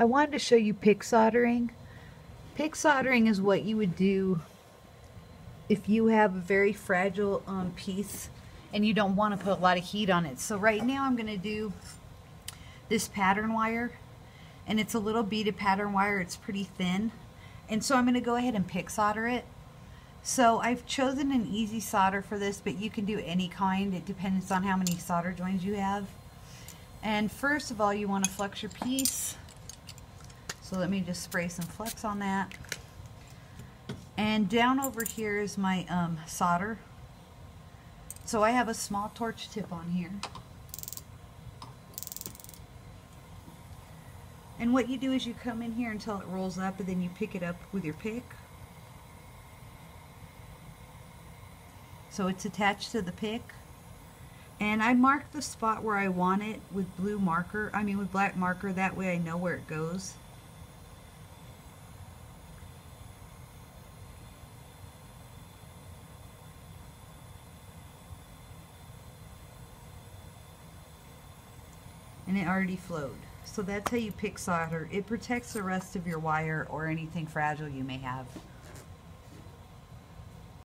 I wanted to show you pick soldering. Pick soldering is what you would do if you have a very fragile piece and you don't want to put a lot of heat on it. So right now I'm going to do this pattern wire, and it's a little beaded pattern wire. It's pretty thin, and so I'm going to go ahead and pick solder it. So I've chosen an easy solder for this, but you can do any kind. It depends on how many solder joints you have. And first of all, you want to flex your piece. So let me just spray some flex on that. And down over here is my solder. So I have a small torch tip on here. And what you do is you come in here until it rolls up, and then you pick it up with your pick. So it's attached to the pick. And I mark the spot where I want it with with black marker. That way I know where it goes. And it already flowed. So that's how you pick solder. It protects the rest of your wire or anything fragile you may have.